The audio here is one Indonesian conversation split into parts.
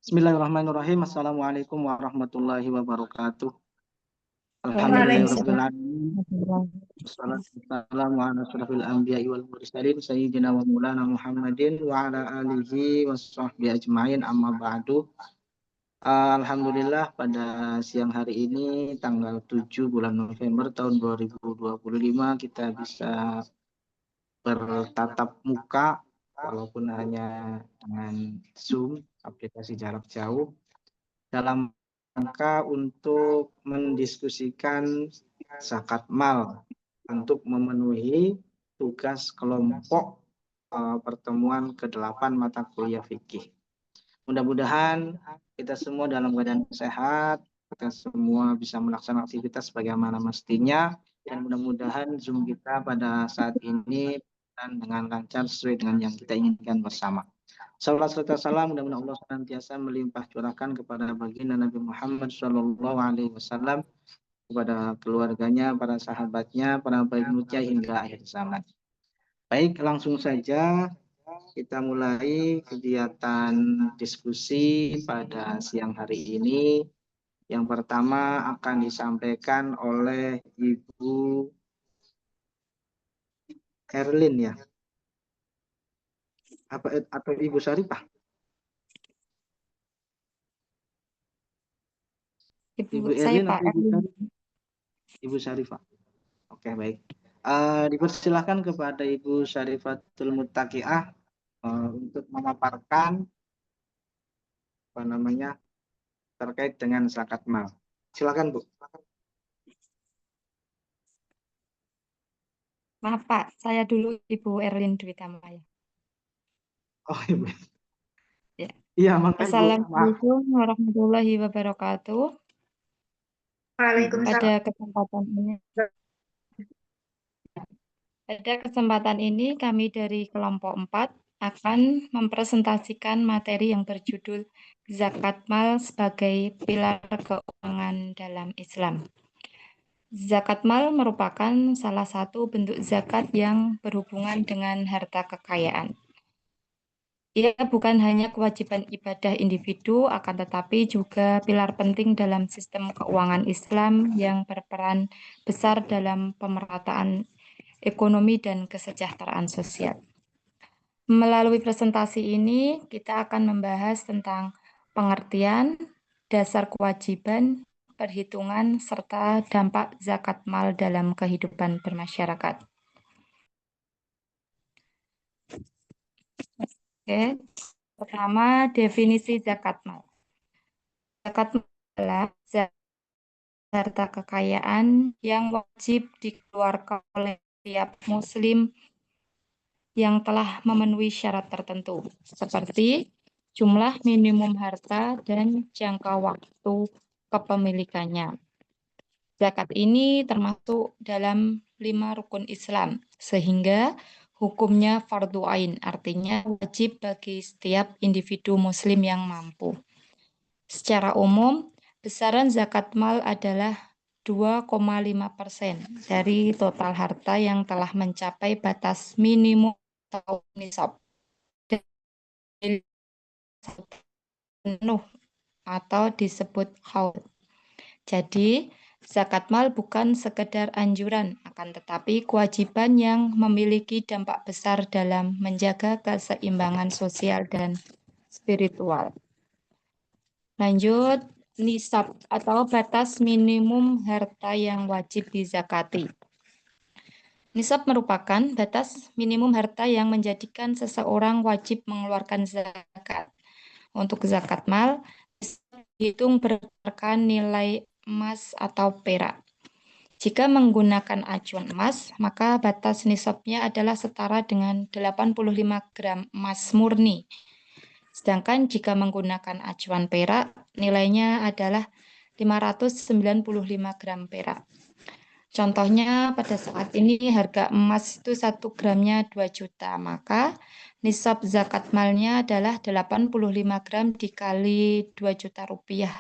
Bismillahirrahmanirrahim. Assalamualaikum warahmatullahi wabarakatuh. Waalaikumsalam. Alhamdulillahirrahmanirrahim. Wassalamualaikum ala asyrafil anbiya'i wal mursalin sayyidina wa maulana Muhammadin wa ala alihi wa sahbihi ajma'in amma ba'du. Alhamdulillah pada siang hari ini tanggal 7 bulan November tahun 2025 kita bisa bertatap muka walaupun hanya dengan Zoom, aplikasi jarak jauh, dalam rangka untuk mendiskusikan zakat mal untuk memenuhi tugas kelompok pertemuan ke-8 mata kuliah fikih. Mudah-mudahan kita semua dalam keadaan sehat, kita semua bisa melaksanakan aktivitas sebagaimana mestinya, dan mudah-mudahan Zoom kita pada saat ini dengan lancar sesuai dengan yang kita inginkan bersama. Salawat serta salam mudah-mudahan Allah senantiasa melimpah curahkan kepada baginda Nabi Muhammad SAW, kepada keluarganya, para sahabatnya, para pengikutnya hingga akhir zaman. Baik, langsung saja kita mulai kegiatan diskusi pada siang hari ini. Yang pertama akan disampaikan oleh Ibu Erlin ya. Atau Ibu Syarifah? Ibu Erlin atau Ibu Syarifah? Ibu Syarifah. Oke, baik. Dipersilahkan kepada Ibu Syarifatul Muttaqiah untuk memaparkan terkait dengan zakat mal. Silakan, Bu. Maaf Pak, saya dulu Ibu Erlin Dwi Tamaya. Oh, Ibu. Ya. Iya, makanya Ibu. Maaf. Assalamualaikum warahmatullahi wabarakatuh. Waalaikumsalam. Pada kesempatan ini kami dari kelompok 4 akan mempresentasikan materi yang berjudul Zakat Mal sebagai pilar keuangan dalam Islam. Zakat mal merupakan salah satu bentuk zakat yang berhubungan dengan harta kekayaan. Ia bukan hanya kewajiban ibadah individu, akan tetapi juga pilar penting dalam sistem keuangan Islam yang berperan besar dalam pemerataan ekonomi dan kesejahteraan sosial. Melalui presentasi ini, kita akan membahas tentang pengertian, dasar kewajiban, perhitungan, serta dampak zakat mal dalam kehidupan bermasyarakat. Oke, pertama definisi zakat mal. Zakat mal adalah harta kekayaan yang wajib dikeluarkan oleh setiap muslim yang telah memenuhi syarat tertentu, seperti jumlah minimum harta dan jangka waktu kepemilikannya. Zakat ini termasuk dalam 5 rukun Islam, sehingga hukumnya fardu ain, artinya wajib bagi setiap individu muslim yang mampu. Secara umum, besaran zakat mal adalah 2,5% dari total harta yang telah mencapai batas minimum atau nisab penuh atau disebut haul. Jadi, zakat mal bukan sekedar anjuran, akan tetapi kewajiban yang memiliki dampak besar dalam menjaga keseimbangan sosial dan spiritual. Lanjut, nisab atau batas minimum harta yang wajib dizakati. Nisab merupakan batas minimum harta yang menjadikan seseorang wajib mengeluarkan zakat. Untuk zakat mal, dihitung berdasarkan nilai emas atau perak. Jika menggunakan acuan emas, maka batas nisabnya adalah setara dengan 85 gram emas murni. Sedangkan jika menggunakan acuan perak, nilainya adalah 595 gram perak. Contohnya pada saat ini harga emas itu 1 gramnya 2 juta, maka nisab zakat malnya adalah 85 gram dikali 2 juta rupiah,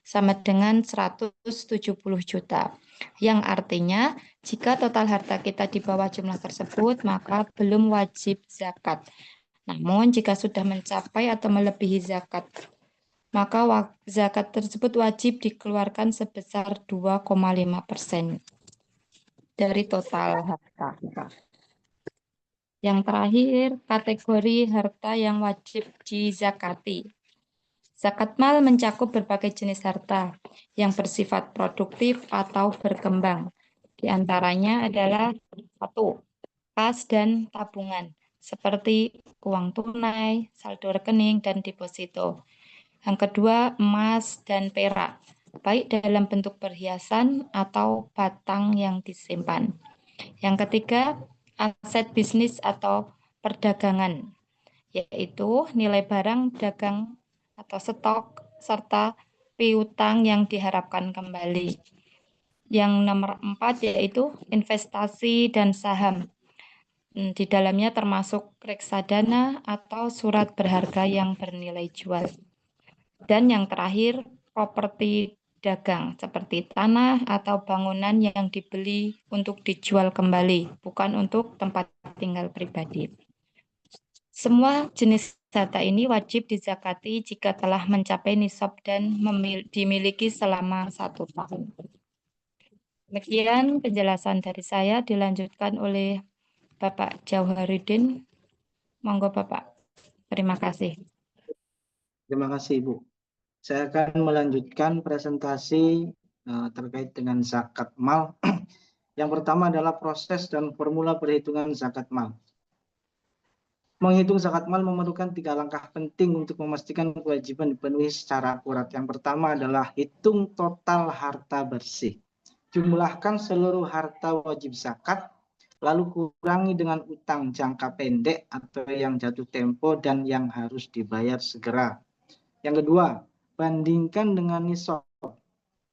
sama dengan 170 juta. Yang artinya jika total harta kita di bawah jumlah tersebut, maka belum wajib zakat. Namun jika sudah mencapai atau melebihi zakat maka zakat tersebut wajib dikeluarkan sebesar 2,5% dari total harta. Yang terakhir, kategori harta yang wajib dizakati. Zakat mal mencakup berbagai jenis harta yang bersifat produktif atau berkembang. Di antaranya adalah 1. Kas dan tabungan, seperti uang tunai, saldo rekening, dan deposito. Yang kedua, emas dan perak, baik dalam bentuk perhiasan atau batang yang disimpan. Yang ketiga, aset bisnis atau perdagangan, yaitu nilai barang dagang atau stok, serta piutang yang diharapkan kembali. Yang nomor 4 yaitu investasi dan saham. Di dalamnya termasuk reksadana atau surat berharga yang bernilai jual. Dan yang terakhir, properti dagang seperti tanah atau bangunan yang dibeli untuk dijual kembali, bukan untuk tempat tinggal pribadi. Semua jenis harta ini wajib dizakati jika telah mencapai nisab dan dimiliki selama 1 tahun. Demikian penjelasan dari saya, dilanjutkan oleh Bapak Jauharuddin. Monggo Bapak. Terima kasih. Terima kasih Ibu. Saya akan melanjutkan presentasi terkait dengan zakat mal. Yang pertama adalah proses dan formula perhitungan zakat mal. Menghitung zakat mal memerlukan 3 langkah penting untuk memastikan kewajiban dipenuhi secara akurat. Yang pertama adalah hitung total harta bersih. Jumlahkan seluruh harta wajib zakat, lalu kurangi dengan utang jangka pendek atau yang jatuh tempo dan yang harus dibayar segera. Yang kedua, bandingkan dengan nisab.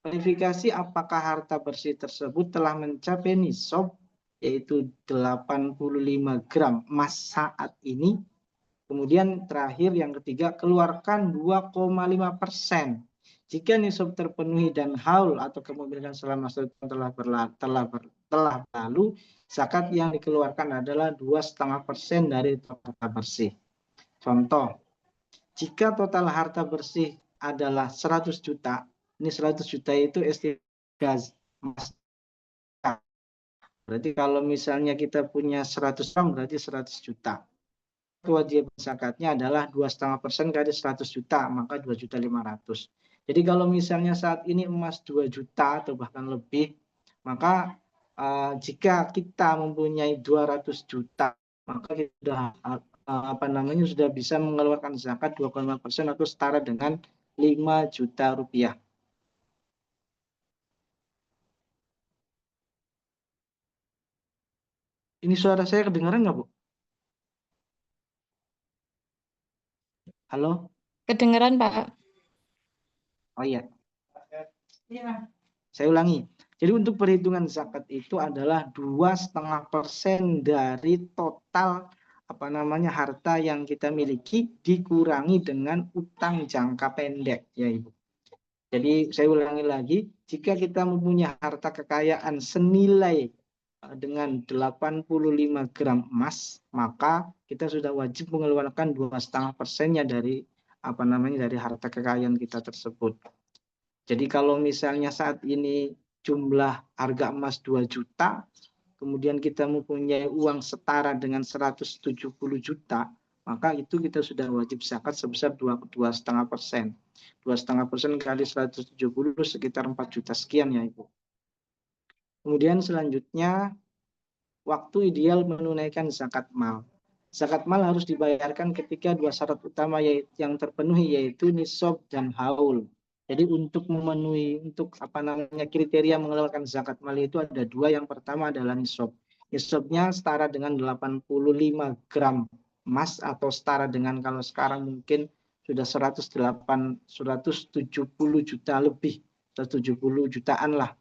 Verifikasi apakah harta bersih tersebut telah mencapai nisab, yaitu 85 gram emas saat ini. Kemudian terakhir yang ketiga, keluarkan 2,5%. Jika nisab terpenuhi dan haul atau kepemilikan selama 1 tahun telah berlalu, zakat yang dikeluarkan adalah 2,5% dari total harta bersih. Contoh, jika total harta bersih adalah 100 juta, ini 100 juta itu gas emas. Berarti kalau misalnya kita punya 100 gram berarti 100 juta. Kewajiban zakatnya adalah 2,5% kali 100 juta, maka 2.500.000. Jadi kalau misalnya saat ini emas 2 juta atau bahkan lebih, maka jika kita mempunyai 200 juta, maka kita sudah bisa mengeluarkan zakat 2,5% atau setara dengan 5 juta rupiah. Ini suara saya kedengaran nggak, Bu? Halo? Kedengaran, Pak? Oh iya. Saya ulangi. Jadi untuk perhitungan zakat itu adalah 2,5% dari total harta yang kita miliki dikurangi dengan utang jangka pendek, ya Ibu. Jadi saya ulangi lagi, jika kita mempunyai harta kekayaan senilai dengan 85 gram emas, maka kita sudah wajib mengeluarkan 2,5%-nya dari dari harta kekayaan kita tersebut. Jadi kalau misalnya saat ini jumlah harga emas 2 juta, kemudian kita mempunyai uang setara dengan 170 juta, maka itu kita sudah wajib zakat sebesar 2,5%. 2,5% kali 170 sekitar 4 juta sekian ya Ibu. Kemudian selanjutnya, waktu ideal menunaikan zakat mal. Zakat mal harus dibayarkan ketika 2 syarat utama yang terpenuhi, yaitu nisab dan haul. Jadi untuk memenuhi kriteria mengeluarkan zakat mal itu ada 2. Yang pertama adalah nisab. Nisabnya setara dengan 85 gram emas atau setara dengan kalau sekarang mungkin sudah 170 juta lebih, 170 jutaan lah.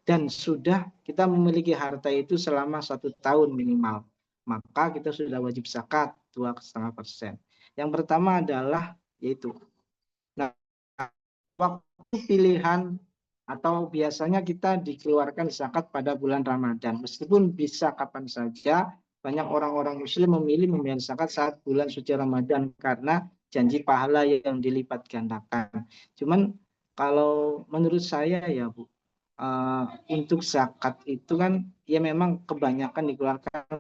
Dan sudah kita memiliki harta itu selama 1 tahun minimal, maka kita sudah wajib zakat 2,5%. Yang pertama adalah yaitu waktu pilihan atau biasanya kita dikeluarkan zakat pada bulan Ramadan. Meskipun bisa kapan saja, banyak orang-orang muslim memilih membayar zakat saat bulan suci Ramadan karena janji pahala yang dilipat gandakan. Cuman kalau menurut saya ya Bu, untuk zakat itu kan ya memang kebanyakan dikeluarkan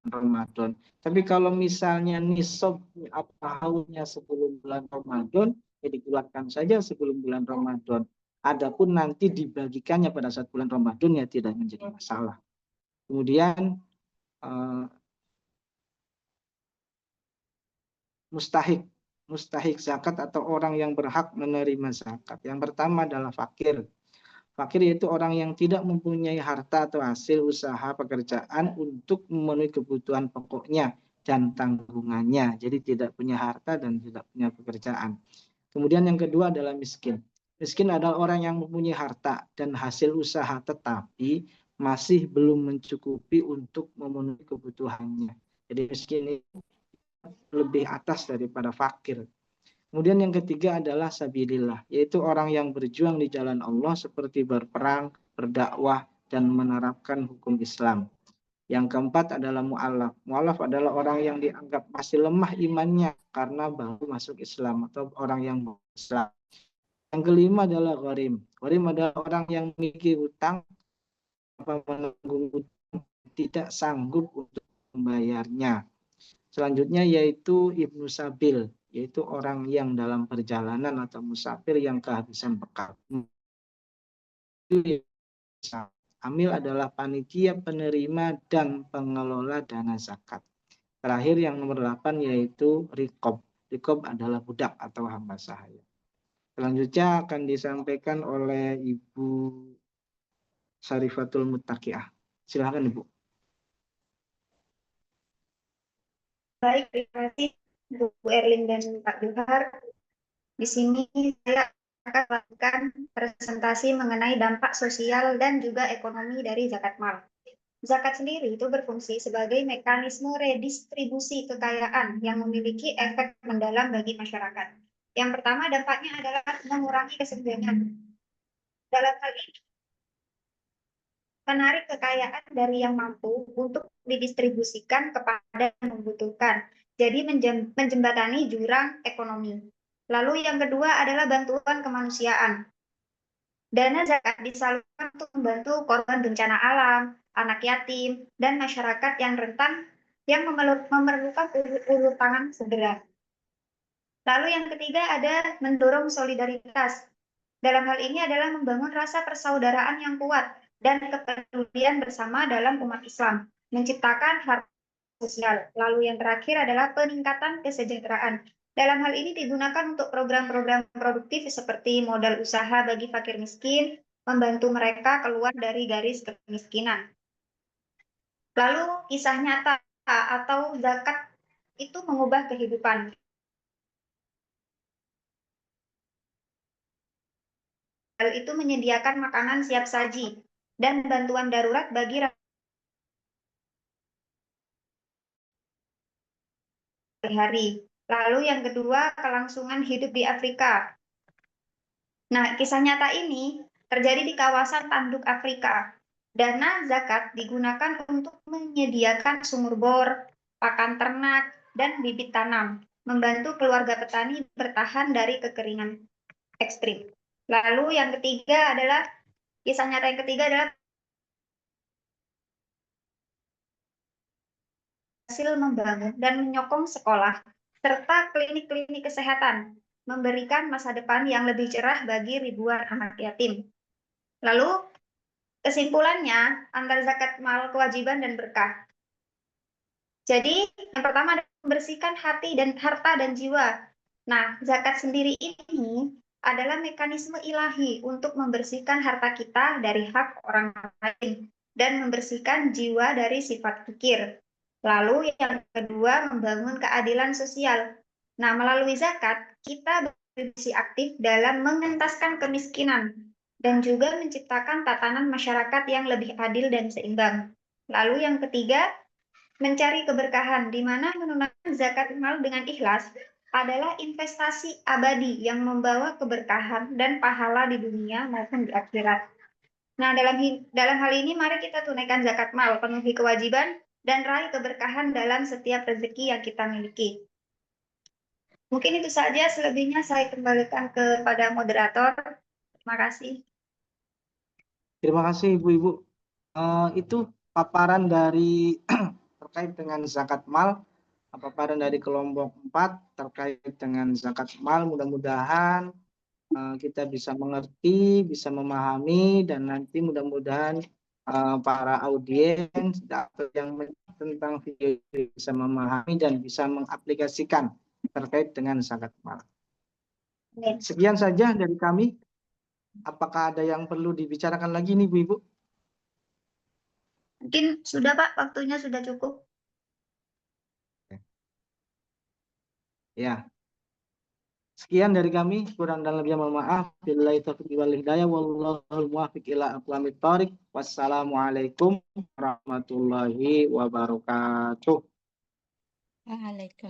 Ramadan. Tapi kalau misalnya nisab tahunnya sebelum bulan Ramadan, ya dikeluarkan saja sebelum bulan Ramadan. Adapun nanti dibagikannya pada saat bulan Ramadan ya tidak menjadi masalah. Kemudian mustahik zakat atau orang yang berhak menerima zakat. Yang pertama adalah fakir. Fakir yaitu orang yang tidak mempunyai harta atau hasil usaha pekerjaan untuk memenuhi kebutuhan pokoknya dan tanggungannya. Jadi tidak punya harta dan tidak punya pekerjaan. Kemudian yang kedua adalah miskin. Miskin adalah orang yang mempunyai harta dan hasil usaha tetapi masih belum mencukupi untuk memenuhi kebutuhannya. Jadi miskin ini lebih atas daripada fakir. Kemudian yang ketiga adalah sabilillah, yaitu orang yang berjuang di jalan Allah seperti berperang, berdakwah, dan menerapkan hukum Islam. Yang keempat adalah mu'alaf. Mu'alaf adalah orang yang dianggap masih lemah imannya karena baru masuk Islam atau orang yang Islam. Yang kelima adalah gharim. Gharim adalah orang yang memiliki hutang, menanggung hutang, tidak sanggup untuk membayarnya. Selanjutnya yaitu Ibnu Sabil, yaitu orang yang dalam perjalanan atau musafir yang kehabisan bekal. Amil adalah panitia penerima dan pengelola dana zakat. Terakhir yang nomor 8 yaitu Rikob. Rikob adalah budak atau hamba sahaya. Selanjutnya akan disampaikan oleh Ibu Syarifatul Muttaqiah. Silakan Ibu. Baik, terima kasih Bu Erlin dan Pak Johar. Di sini saya akan melakukan presentasi mengenai dampak sosial dan juga ekonomi dari zakat mal. Zakat sendiri itu berfungsi sebagai mekanisme redistribusi kekayaan yang memiliki efek mendalam bagi masyarakat. Yang pertama dampaknya adalah mengurangi kesenjangan. Dalam hal ini, menarik kekayaan dari yang mampu untuk didistribusikan kepada yang membutuhkan. Jadi menjembatani jurang ekonomi. Lalu yang kedua adalah bantuan kemanusiaan. Dana zakat disalurkan untuk membantu korban bencana alam, anak yatim, dan masyarakat yang rentan yang memerlukan ulur tangan segera. Lalu yang ketiga ada mendorong solidaritas. Dalam hal ini adalah membangun rasa persaudaraan yang kuat dan kepedulian bersama dalam umat Islam, menciptakan harmoni sosial. Lalu yang terakhir adalah peningkatan kesejahteraan. Dalam hal ini digunakan untuk program-program produktif seperti modal usaha bagi fakir miskin, membantu mereka keluar dari garis kemiskinan. Lalu kisah nyata atau zakat itu mengubah kehidupan. Hal itu menyediakan makanan siap saji dan bantuan darurat bagi hari. Lalu yang kedua, kelangsungan hidup di Afrika. Nah, kisah nyata ini terjadi di kawasan tanduk Afrika. Dana zakat digunakan untuk menyediakan sumur bor, pakan ternak, dan bibit tanam, membantu keluarga petani bertahan dari kekeringan ekstrim. Lalu yang ketiga adalah, kisah nyata yang ketiga adalah hasil membangun dan menyokong sekolah, serta klinik-klinik kesehatan, memberikan masa depan yang lebih cerah bagi ribuan anak yatim. Lalu, kesimpulannya, antara zakat mal, kewajiban, dan berkah. Jadi, yang pertama adalah membersihkan hati dan harta dan jiwa. Nah, zakat sendiri ini adalah mekanisme ilahi untuk membersihkan harta kita dari hak orang lain dan membersihkan jiwa dari sifat kikir. Lalu yang kedua, membangun keadilan sosial. Nah, melalui zakat, kita berkontribusi aktif dalam mengentaskan kemiskinan dan juga menciptakan tatanan masyarakat yang lebih adil dan seimbang. Lalu yang ketiga, mencari keberkahan, di mana menunaikan zakat mal dengan ikhlas adalah investasi abadi yang membawa keberkahan dan pahala di dunia maupun di akhirat. Nah, dalam hal ini mari kita tunaikan zakat mal, penuhi kewajiban, dan raih keberkahan dalam setiap rezeki yang kita miliki. Mungkin itu saja, selebihnya saya kembalikan kepada moderator. Terima kasih. Terima kasih Ibu-Ibu. Itu paparan dari terkait dengan zakat mal, paparan dari kelompok 4 terkait dengan zakat mal. Mudah-mudahan kita bisa mengerti, bisa memahami, dan nanti mudah-mudahan para audiens yang tentang video ini bisa memahami dan bisa mengaplikasikan terkait dengan zakat mal. Sekian saja dari kami. Apakah ada yang perlu dibicarakan lagi nih Bu Ibu? Mungkin sudah Pak, waktunya sudah cukup. Ya. Sekian dari kami, kurang dan lebihnya mohon maaf. Billahi taufiq wal hidayah, wallahul muwaffiq ila aqwamit thoriq. Wassalamualaikum warahmatullahi wabarakatuh. Waalaikumsalam.